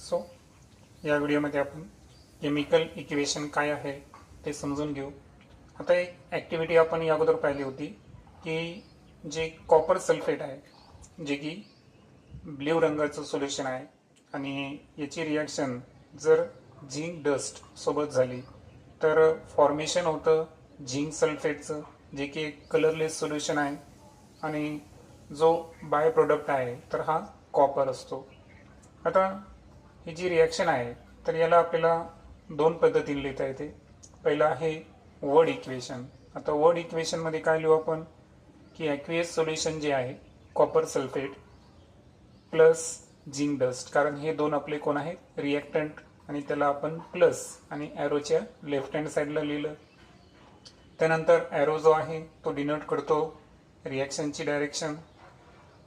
So या व्हिडिओमध्ये आपण केमिकल इक्वेशन काय आहे ते समजून घेऊ. आता एक ॲक्टिव्हिटी आपण या अगोदर पाहिली होती की जे कॉपर सल्फेट आहे जे की ब्ल्यू रंगाचं सोल्युशन आहे आणि याची रिॲक्शन जर झिंक डस्ट सोबत झाली तर फॉर्मेशन होतं झिंक सल्फेटचं जे की एक कलरलेस सोल्युशन आहे आणि जो बाय प्रोडक्ट आहे तर हा कॉपर असतो. आता ही जी रिॲक्शन आहे तर याला आपल्याला दोन पद्धतीने लिहिता येते. पहिलं आहे वर्ड इक्वेशन. आता वर्ड इक्वेशनमध्ये काय लिहू आपण की ॲक्वियस सोल्युशन जे आहे copper sulphate plus zinc dust, कारण हे दोन आपले कोण आहेत रिॲक्टंट आणि त्याला आपण प्लस आणि ॲरोच्या लेफ्ट हँड साईडला लिहिलं. त्यानंतर ॲरो जो आहे तो डिनोट करतो रिॲक्शनची डायरेक्शन.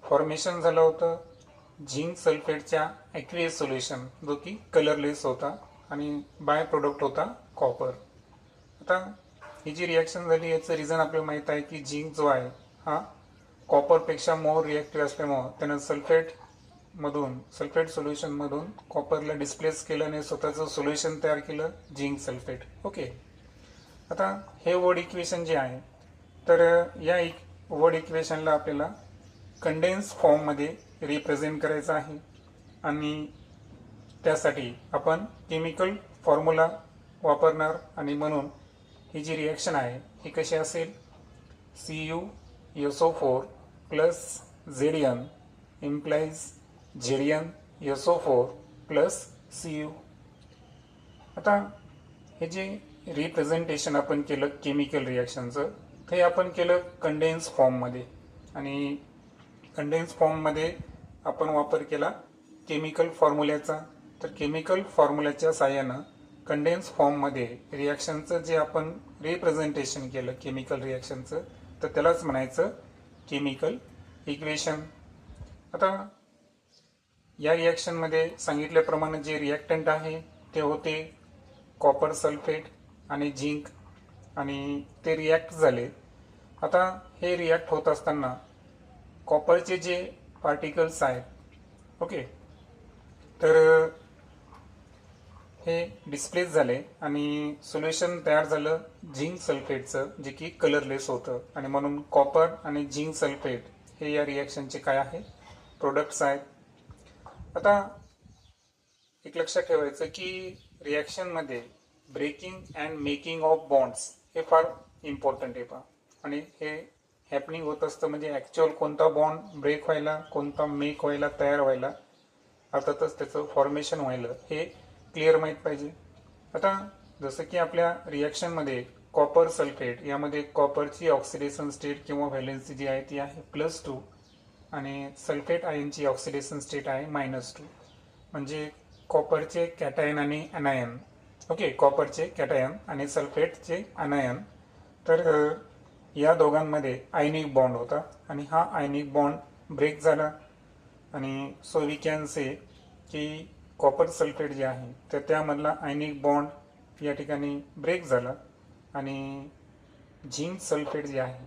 फॉर्मेशन झालं होतं झिंक सल्फेटच्या ॲक्वियस सोल्युशन जो की कलरलेस होता आणि बाय प्रोडक्ट होता कॉपर. आता ही जी रिॲक्शन झाली याचं रिझन आपल्याला माहीत आहे की झिंक जो आहे हा कॉपरपेक्षा मोर रिॲक्टिव्ह असल्यामुळं त्यानं सल्फेट सोल्युशनमधून कॉपरला डिस्प्लेस केलं आणि स्वतःचं सोल्युशन तयार केलं झिंक सल्फेट. ओके, आता हे वर्ड इक्वेशन जे आहे तर या वर्ड इक्वेशनला आपल्याला कंडेन्स फॉर्ममध्ये रिप्रेझेंट करायचं आहे आणि त्यासाठी आपण केमिकल फॉर्म्युला वापरणार आणि म्हणून ही जी रिॲक्शन आहे ही कशी असेल CuSO4 plus Zn implies ZnSO4 plus Cu. आता हे जे रिप्रेझेंटेशन आपण केलं केमिकल रिॲक्शनचं ते आपण केलं कंडेन्स फॉर्ममध्ये आणि कंडेन्स फॉर्ममध्ये आपण वापर केला केमिकल फॉर्म्युल्याचा. तर केमिकल फॉर्म्युल्याच्या साहाय्यानं कंडेन्स फॉर्ममध्ये रिॲक्शनचं जे आपण रिप्रेझेंटेशन केलं केमिकल रिॲक्शनचं तर त्यालाच म्हणायचं केमिकल इक्वेशन. आता या रिॲक्शनमध्ये सांगितल्याप्रमाणे जे रिॲक्टंट आहे ते होते कॉपर सल्फेट आणि झिंक आणि ते रिॲक्ट झाले. आता हे रिॲक्ट होत असताना कॉपरचे जे पार्टिकल्स आहेत ओके तर हे डिस्प्लेस झाले आणि सोल्युशन तयार झालं झिंक सल्फेटचं जे की कलरलेस होतं आणि म्हणून कॉपर आणि झिंक सल्फेट हे या रिॲक्शनचे काय आहे प्रोडक्ट्स आहेत. आता एक लक्षात ठेवायचं की रिॲक्शनमध्ये breaking and making of bonds हे फार इम्पॉर्टंट आहे पहा. आणि हे हॅपनिंग होत असतं म्हणजे ॲक्च्युअल कोणता बॉन्ड ब्रेक व्हायला कोणता मेक व्हायला तयार व्हायला अर्थातच त्याचं फॉर्मेशन व्हायला हे क्लिअर माहीत पाहिजे. आता जसं की आपल्या रिॲक्शनमध्ये कॉपर सल्फेट यामध्ये कॉपरची ऑक्सिडेशन स्टेट किंवा व्हॅलेन्सी जी आहे ती आहे +2 आणि सल्फेट आयनची ऑक्सिडेशन स्टेट आहे -2. म्हणजे कॉपरचे कॅटायन आणि अनायन ओके कॉपरचे कॅटायन आणि सल्फेटचे अनायन तर या दोघांमध्ये आयनिक बॉन्ड होता आणि हा आयनिक बॉन्ड ब्रेक झाला आणि सो वी कॅन से की कॉपर सल्फेट जे आहे तर त्यामधला आयनिक बॉन्ड या ठिकाणी ब्रेक झाला आणि झिंक सल्फेट जे आहे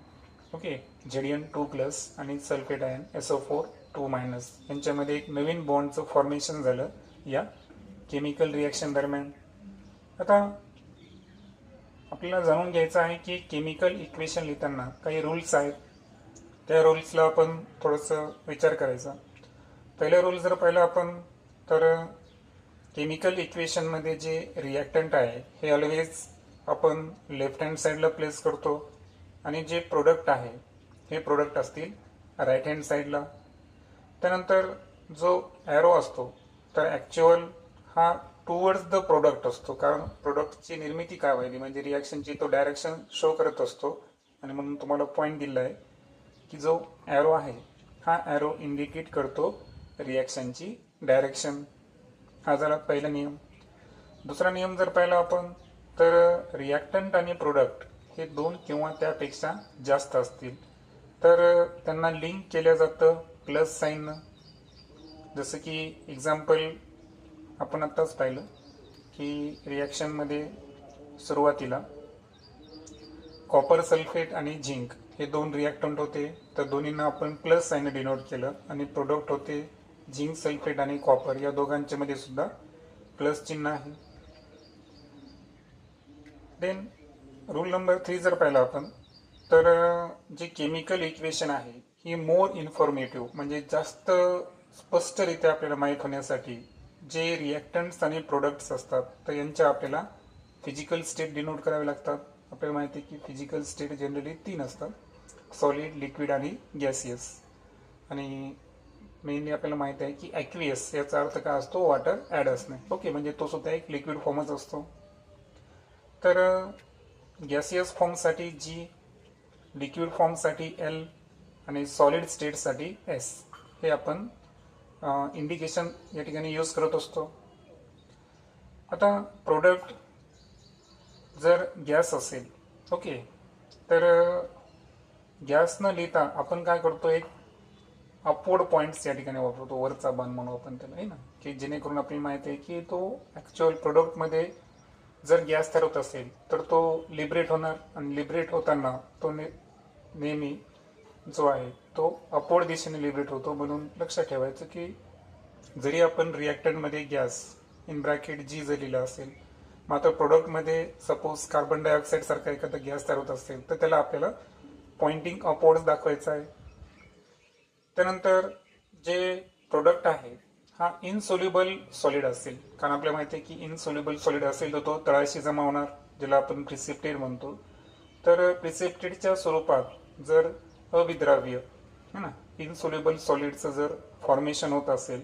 ओके Zn2+ आणि सल्फेट आयन SO4 यांच्यामध्ये एक नवीन बॉन्डचं फॉर्मेशन झालं या केमिकल रिॲक्शन दरम्यान. आता आपल्याला जाणून घ्यायचं आहे की केमिकल इक्वेशन लिहिताना काही रूल्स आहेत त्या रूल्सला आपण थोडंसं विचार करायचा. पहिला रूल जर पाहिलं आपण तर केमिकल इक्वेशनमध्ये जे रिॲक्टंट आहे हे ऑलवेज आपण लेफ्ट हँड साईडला प्लेस करतो आणि जे प्रोडक्ट आहे हे प्रोडक्ट असतील राईट हँड साईडला. त्यानंतर जो ॲरो असतो तर ॲक्च्युअल हा टुवर्ड्स द प्रोडक्ट असतो कारण प्रोडक्टची निर्मिती काय व्हायली म्हणजे रिॲक्शनची तो डायरेक्शन शो करत असतो आणि म्हणून तुम्हाला पॉईंट दिला आहे की जो ॲरो आहे हा ॲरो इंडिकेट करतो रिॲक्शनची डायरेक्शन. हा झाला पहिला नियम. दुसरा नियम जर पाहिला आपण तर रिॲक्टंट आणि प्रोडक्ट हे 2 किंवा त्यापेक्षा जास्त असतील तर त्यांना लिंक केलं जातं प्लस साईननं. जसं की एक्झाम्पल आपण आत्ताच पाहिलं की रिॲक्शनमध्ये सुरुवातीला कॉपर सल्फेट आणि झिंक हे 2 रिॲक्टंट होते तर दोन्हींना आपण प्लस साईनने डिनोट केलं आणि प्रोडक्ट होते झिंक सल्फेट आणि कॉपर या दोघांच्या मध्ये सुद्धा प्लस चिन्ह आहे. देन रूल नंबर 3 जर पाहिला आपण तर जे केमिकल इक्वेशन आहे ही मोर इन्फॉर्मेटिव्ह म्हणजे जास्त स्पष्टरित्या आपल्याला माहीत होण्यासाठी जे रिॲक्टंट्स आणि प्रोडक्ट्स असतात तर यांच्या आपल्याला फिजिकल स्टेट डिनोट करावे लागतात. आपल्याला माहिती आहे की फिजिकल स्टेट जनरली 3 असतात, सॉलिड, लिक्विड आणि गॅसियस. आणि मेनली आपल्याला माहिती आहे की ॲक्वियस याचा अर्थ काय असतो, वॉटर ॲड असणे. ओके, म्हणजे तो सुद्धा एक लिक्विड फॉर्मच असतो. तर गॅसियस फॉर्मसाठी G, लिक्विड फॉर्मसाठी L आणि सॉलिड स्टेटसाठी S हे आपण इंडिकेशन या ठिकाणी यूज करत असतो. आता प्रोडक्ट जर गॅस असेल, ओके, तर गॅस न लिहिता आपण काय करतो, एक अपवर्ड पॉईंट्स या ठिकाणी वापरतो, वरचा बाण म्हणू आपण त्याला, आहे ना, की जेणेकरून आपली माहिती आहे की तो ॲक्च्युअल प्रोडक्टमध्ये जर गॅस तयार होत असेल तर तो लिबरेट होणार आणि लिबरेट होताना तो नेहमी जो आहे तो अपवर्ड दिशेने लिबरेट होतो. म्हणून लक्षात ठेवायचं की जरी आपण रिॲक्टंटमध्ये गॅस इन ब्रॅकेट G जर लिहिलं असेल, मात्र प्रोडक्टमध्ये सपोज कार्बन डायऑक्साईड सारखा एखादा गॅस तयार होत असेल तर त्याला आपल्याला पॉइंटिंग अपवर्ड्स दाखवायचा आहे. त्यानंतर जे प्रोडक्ट आहे हा इनसोल्युबल सॉलिड असेल, कारण आपल्याला माहिती आहे की इनसोल्युबल सॉलिड असेल तर तो तळाशी जमा होणार, ज्याला आपण प्रिसिप्टेट म्हणतो. तर प्रिसिप्टेटच्या स्वरूपात जर अविद्राव्य है ना इनसोल्युबल सॉलिडचं जर फॉर्मेशन होत असेल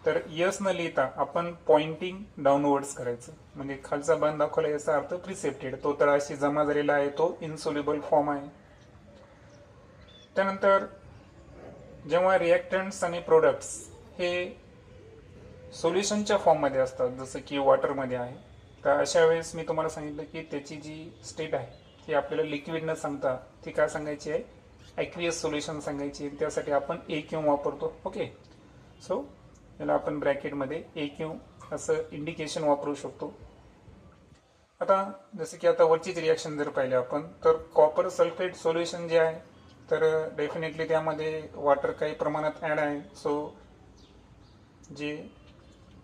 तर यस न लिहिता आपण पॉइंटिंग डाऊनवर्ड्स करायचं, म्हणजे खालचा बाण दाखवला याचा अर्थ प्रिसेप्टेड, तो तळाशी जमा झालेला आहे, तो इनसोल्युबल फॉर्म आहे. त्यानंतर जेव्हा रिॲक्टंट्स आणि प्रोडक्ट्स हे सोल्युशनच्या फॉर्ममध्ये असतात, जसं की वॉटरमध्ये आहे, तर अशा वेळेस मी तुम्हाला सांगितलं की त्याची जी स्टेट आहे ती आपल्याला लिक्विड न सांगता ती काय सांगायची आहे, ॲक्वियस सोल्युशन सांगायची आहे. त्यासाठी आपण AQ वापरतो. ओके, सो याला आपण ब्रॅकेटमध्ये AQ असं इंडिकेशन वापरू शकतो. आता जसं की आता वरचीच रिॲक्शन जर पाहिले आपण तर कॉपर सल्फेट सोल्युशन जे आहे तर डेफिनेटली त्यामध्ये वॉटर काही प्रमाणात ॲड आहे. सो जे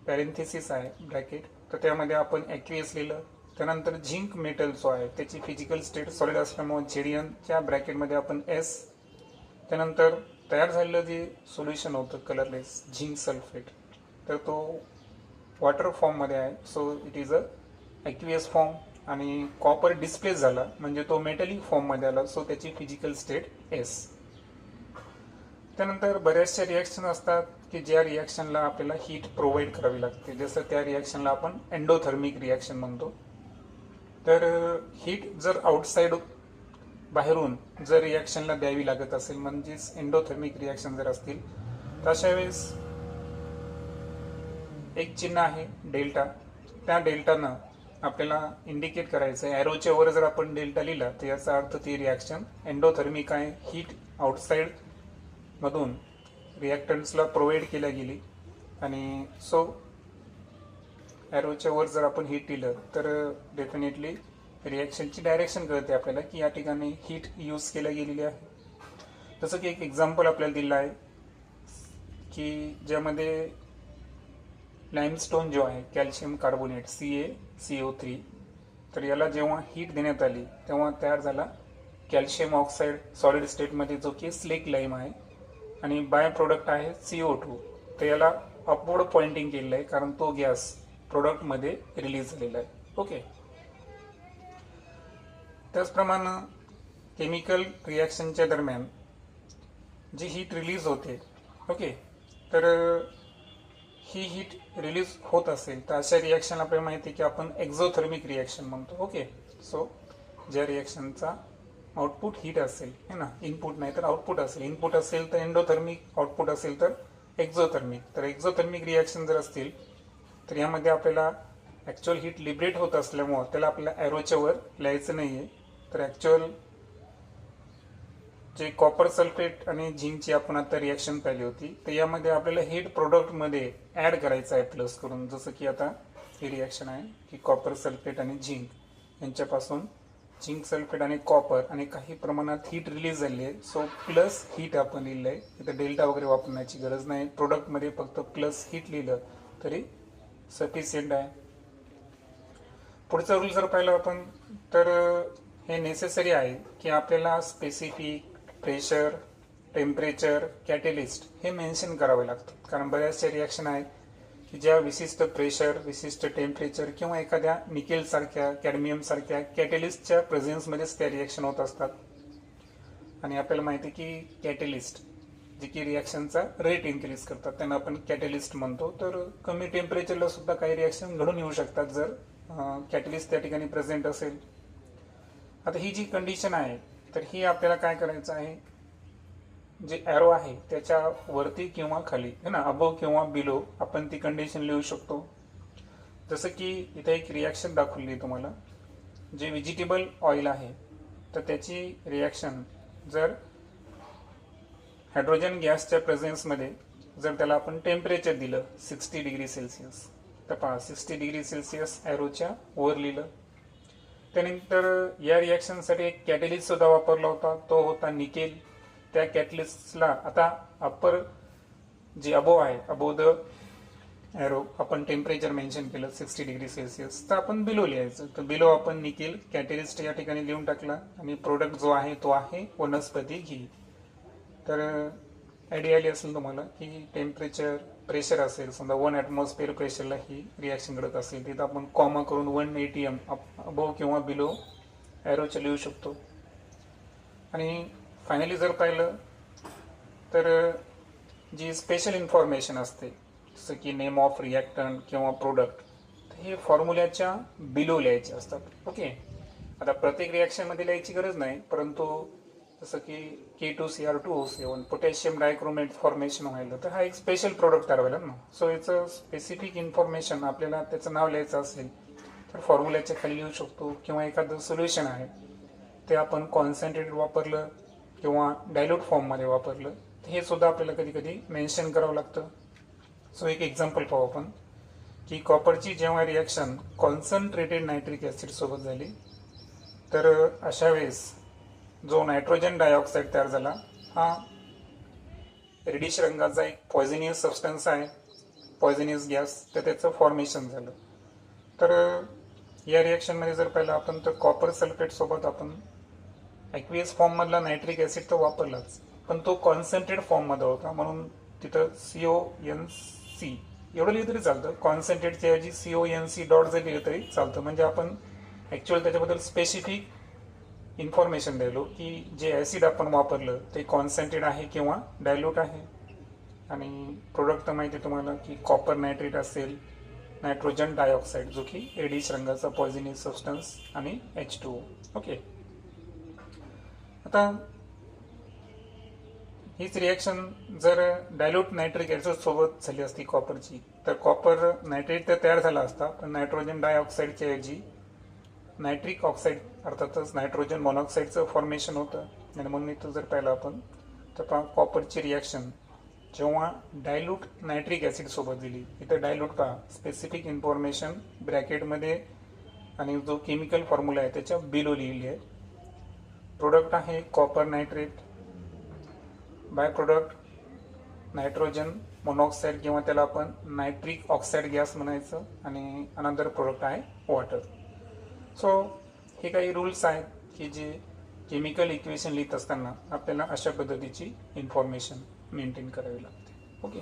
पॅरेंथेसिस आहे ब्रॅकेट तर त्यामध्ये आपण ॲक्वियस लिहिलं. त्यानंतर झिंक मेटल जो आहे त्याची फिजिकल स्टेट सॉलिड असल्यामुळे झेडियनच्या ब्रॅकेटमध्ये आपण S. त्यानंतर तयार झालेलं जे सोल्युशन होतं कलरलेस झिंक सल्फेट तर तो वॉटर फॉर्ममध्ये आहे, so it is a aqueous form. आणि कॉपर डिस्प्लेस झाला म्हणजे तो मेटलिक फॉर्ममध्ये आला, सो त्याची फिजिकल स्टेट S. त्यानंतर बऱ्याचशा रिॲक्शन असतात की ज्या रिॲक्शनला आपल्याला हीट प्रोव्हाइड करावी लागते, जसं त्या रिॲक्शनला आपण एंडोथर्मिक रिॲक्शन म्हणतो. तर हीट जर आउटसाइड बाहेरून जर रिॲक्शनला द्यावी लागत असेल म्हणजेच एंडोथर्मिक रिॲक्शन जर असतील तर अशा वेळेस एक चिन्ह आहे डेल्टा, त्या डेल्टानं आपल्याला इंडिकेट करायचं आहे. ॲरोच्या वर जर आपण डेल्टा लिहिला तर याचा अर्थ ती रिॲक्शन एंडोथर्मिक आहे, हीट आउटसाइड मधून रिॲक्टंट्सला प्रोव्हाइड केल्या गेली. आणि सो ॲरोच्या वर जर आपण हीट दिलं तर डेफिनेटली रिॲक्शनची डायरेक्शन कळते आपल्याला की या ठिकाणी हीट यूज केल्या गेलेली आहे. जसं की एक एक्झाम्पल आपल्याला दिलं आहे की ज्यामध्ये लाईमस्टोन जो आहे कॅल्शियम कार्बोनेट CaCO3 तर याला जेव्हा हीट देण्यात आली तेव्हा तयार झाला कॅल्शियम ऑक्साईड सॉलिड स्टेटमध्ये जो की स्लेक लाईम आहे आणि बाय प्रोडक्ट आहे CO2. तर याला अपवर्ड पॉइंटिंग केलेलं आहे कारण तो गॅस प्रोडक्टमध्ये रिलीज झालेला आहे. ओके, त्याचप्रमाणे केमिकल रिॲक्शनच्या दरम्यान जी हीट रिलीज होते, ओके, तर ही हीट रिलीज होत असेल तर अशा रिॲक्शन आपल्याला माहिती आहे की आपण एक्झोथर्मिक रिॲक्शन म्हणतो. ओके, सो ज्या रिॲक्शनचा आउटपुट हीट असेल है ना, इनपुट नाही तर आउटपुट असेल, इनपुट असेल तर एंडोथर्मिक, आउटपुट असेल तर एक्झोथर्मिक. तर एक्झोथर्मिक रिॲक्शन जर असतील तर यामध्ये आपल्याला ॲक्च्युअल हीट लिबरेट होत असल्यामुळं त्याला आपल्याला ॲरोच्या वर लिहायचं नाही आहे. तर ॲक्च्युअल जे कॉपर सल्फेट आणि झिंकची आपण आता रिॲक्शन पाहिली होती तर यामध्ये आपल्याला हीट प्रोडक्टमध्ये ॲड करायचं आहे प्लस करून, जसं की आता ही रिॲक्शन आहे की कॉपर सल्फेट आणि झिंक यांच्यापासून झिंक सल्फेट आणि कॉपर आणि काही प्रमाणात हीट रिलीज झाली आहे. सो प्लस हीट आपण लिहिलं आहे. इथं डेल्टा वगैरे वापरण्याची गरज नाही. प्रोडक्टमध्ये फक्त प्लस हीट लिहिलं तरी सफिशियंट आहे. पुढचा रूल जर पाहिलं आपण तर हे नेसेसरी आहे की आपल्याला स्पेसिफिक प्रेशर, टेम्परेचर, कॅटलिस्ट हे मेन्शन करावे लागतात. कारण बऱ्याचशा रिॲक्शन आहेत की ज्या विशिष्ट प्रेशर, विशिष्ट टेम्परेचर किंवा एखाद्या निकेल सारख्या, कॅडमियम सारख्या कॅटलिस्टच्या प्रेझेन्समध्येच त्या रिॲक्शन होत असतात. आणि आपल्याला माहिती आहे की कॅटलिस्ट जे की रिॲक्शनचा रेट इन्क्रीज करतात त्यांना आपण कॅटलिस्ट म्हणतो. तर कमी टेम्परेचरला सुद्धा काही रिॲक्शन घडून येऊ शकतात जर कॅटलिस्ट त्या ठिकाणी प्रेझेंट असेल. आता ही जी कंडिशन आहे तर ही आपल्याला काय करायचं आहे, जे ॲरो आहे त्याच्या वरती किंवा खाली है ना, अबव किंवा बिलो आपण ती कंडिशन लिहू शकतो. जसं की इथे एक रिॲक्शन दाखवली आहे तुम्हाला. जे व्हेजिटेबल ऑइल आहे तर त्याची रिॲक्शन जर हायड्रोजन गॅसच्या प्रेझेन्समध्ये जर त्याला आपण टेम्परेचर दिलं 60 डिग्री सेल्सिअस, तर पहा 60 डिग्री सेल्सिअस ॲरोच्या वर लिहिलं. त्यानंतर या रिॲक्शनसाठी एक कॅटलिस्ट सुद्धा वापरला होता, तो होता निकेल. त्या कॅटलिस्टला आता अप्पर जे अबो आहे, अबो द ॲरो आपण टेम्परेचर मेन्शन केलं 60 डिग्री सेल्सिअस, तर आपण बिलो लिहायचं. तर बिलो आपण निकेल कॅटलिस्ट या ठिकाणी लिहून टाकला आणि प्रोडक्ट जो आहे तो आहे वनस्पती घी. तर आयडिया आली असेल तुम्हाला की टेम्परेचर, प्रेशर असेल समजा 1 ॲटमॉस्फिअर प्रेशरला ही रिॲक्शन घडत असेल, तिथं आपण कॉमा करून 1 ATM अबव किंवा बिलो ॲरोच्या लिहू शकतो. आणि फायनली जर पाहिलं तर जी स्पेशल इन्फॉर्मेशन असते जसं की नेम ऑफ रिॲक्टंट किंवा प्रोडक्ट, हे फॉर्म्युल्याच्या बिलो लिहायचे असतात. ओके, आता प्रत्येक रिॲक्शनमध्ये लिहायची गरज नाही, परंतु जसं की K2Cr2O7 पोटॅशियम डायक्रोमेट फॉर्मेशन व्हायला तर हा एक स्पेशल प्रोडक्ट तयार व्हायला ना. सो याचं स्पेसिफिक इन्फॉर्मेशन आपल्याला त्याचं नाव लिहायचं असेल तर फॉर्म्युल्याच्या खाली लिहू शकतो. किंवा एखादं सोल्युशन आहे ते आपण कॉन्सन्ट्रेटेड वापरलं किंवा डायल्यूट फॉर्ममध्ये वापरलं तर हे सुद्धा आपल्याला कधी कधी मेन्शन करावं लागतं. सो एक एक्झाम्पल पाहू आपण की कॉपरची जेव्हा रिॲक्शन कॉन्सन्ट्रेटेड नायट्रिक ॲसिड सोबत झाली तर अशा वेळेस जो नायट्रोजन डायऑक्साईड तयार झाला हा रेडिश रंगाचा एक पॉयझनियस सबस्टन्स आहे, पॉयझनियस गॅस, तर त्याचं फॉर्मेशन झालं. तर या रिॲक्शनमध्ये जर पाहिलं आपण तर कॉपर सल्फेट सोबत आपण ॲक्वियस फॉर्ममधला नायट्रिक ॲसिड तर वापरलाच, पण तो कॉन्सन्ट्रेट फॉर्ममध्ये होता म्हणून तिथं CONC एवढं लिहिलं तरी चालतं. कॉन्सन्ट्रेटच्या ऐवजी CONC डॉट जर लिहिलं तरी चालतं. म्हणजे आपण ॲक्च्युअल त्याच्याबद्दल स्पेसिफिक इन्फॉर्मेशन द्यायलो की जे ॲसिड आपण वापरलं ते कॉन्सन्ट्रेट आहे किंवा डायल्यूट आहे. आणि प्रोडक्ट तर माहिती आहे तुम्हाला की कॉपर नायट्रेट असेल, नायट्रोजन डायऑक्साईड जो की रेडिश रंगाचा पॉयझनियस सबस्टन्स आणि H2O. ओके, आता हीच रिॲक्शन जर डायल्यूट नायट्रिक ॲसिड सोबत झाली असती कॉपरची तर कॉपर नायट्रेट तर तयार झाला असता, पण नायट्रोजन डायऑक्साईडच्या ऐवजी नायट्रिक ऑक्साईड अर्थातच नायट्रोजन मोनॉक्साईडचं फॉर्मेशन होतं. आणि म्हणून इथं जर पाहिलं आपण तर पहा कॉपरची रिॲक्शन जेव्हा डायल्यूट नायट्रिक ॲसिड सोबत दिली, इथं डायल्यूट पहा स्पेसिफिक इन्फॉर्मेशन ब्रॅकेटमध्ये आणि जो केमिकल फॉर्म्युला आहे त्याच्या बिलो लिहिली आहे. प्रोडक्ट आहे copper nitrate, by product nitrogen monoxide किंवा त्याला आपण नायट्रिक ऑक्साईड गॅस म्हणायचं, आणि अनदर प्रोडक्ट आहे वॉटर. सो हे काही रूल्स आहेत की जे केमिकल इक्वेशन लिहित असताना आपल्याला अशा पद्धतीची इन्फॉर्मेशन मेंटेन करावी लागते. ओके.